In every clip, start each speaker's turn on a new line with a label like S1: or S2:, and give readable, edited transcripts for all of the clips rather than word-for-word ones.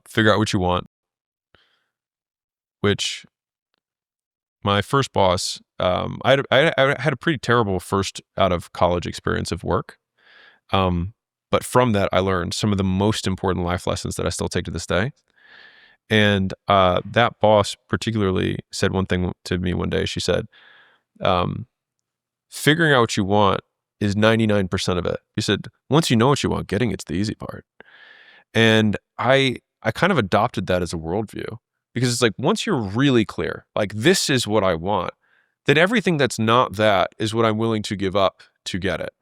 S1: Figure out what you want, which my first boss, I had a pretty terrible first out of college experience of work. But from that, I learned some of the most important life lessons that I still take to this day. And that boss particularly said one thing to me one day. She said, um, figuring out what you want is 99% of it. She said, once you know what you want, getting it's the easy part. And I kind of adopted that as a worldview because it's like, once you're really clear, like this is what I want, then everything that's not that is what I'm willing to give up to get it.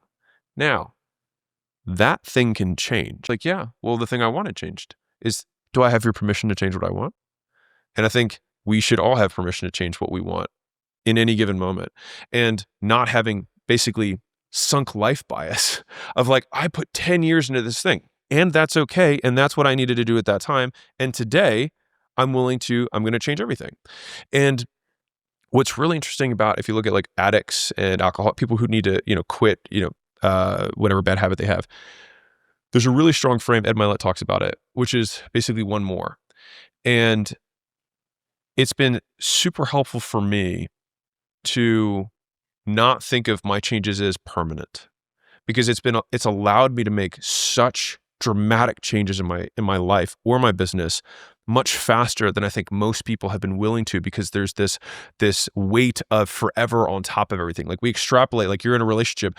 S1: Now, that thing can change. Like, yeah, well, the thing I wanted changed. Do I have your permission to change what I want? And I think we should all have permission to change what we want in any given moment, and not having basically sunk life bias of like, I put 10 years into this thing and that's okay. And that's what I needed to do at that time. And today I'm going to change everything. And what's really interesting about, if you look at like addicts and alcohol, people who need to, quit, whatever bad habit they have, there's a really strong frame. Ed Mylett talks about it, which is basically one more. And it's been super helpful for me to not think of my changes as permanent, because it's allowed me to make such dramatic changes in my life or my business much faster than I think most people have been willing to, because there's this weight of forever on top of everything. Like, we extrapolate, like, you're in a relationship.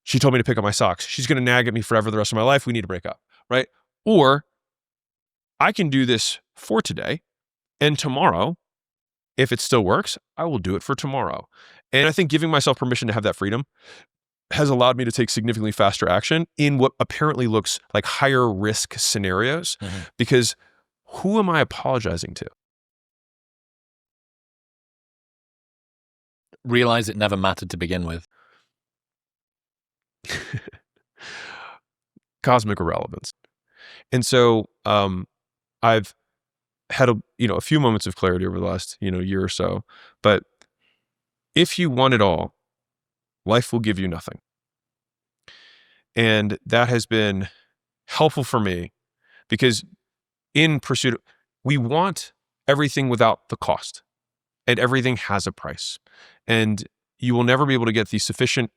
S1: She told me to pick up my socks. She's going to nag at me forever the rest of my life. We need to break up, right? Or I can do this for today, and tomorrow, if it still works, I will do it for tomorrow. And I think giving myself permission to have that freedom has allowed me to take significantly faster action in what apparently looks like higher risk scenarios, because who am I apologizing to?
S2: Realize it never mattered to begin with.
S1: Cosmic irrelevance. And so I've had a few moments of clarity over the last year or so. But if you want it all, life will give you nothing. And that has been helpful for me, because in pursuit of, we want everything without the cost, and everything has a price. And you will never be able to get the sufficient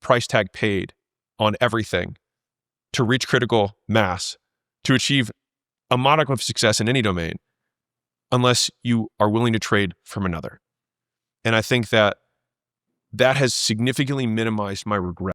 S1: price tag paid on everything to reach critical mass, to achieve a modicum of success in any domain, unless you are willing to trade from another. And I think that has significantly minimized my regret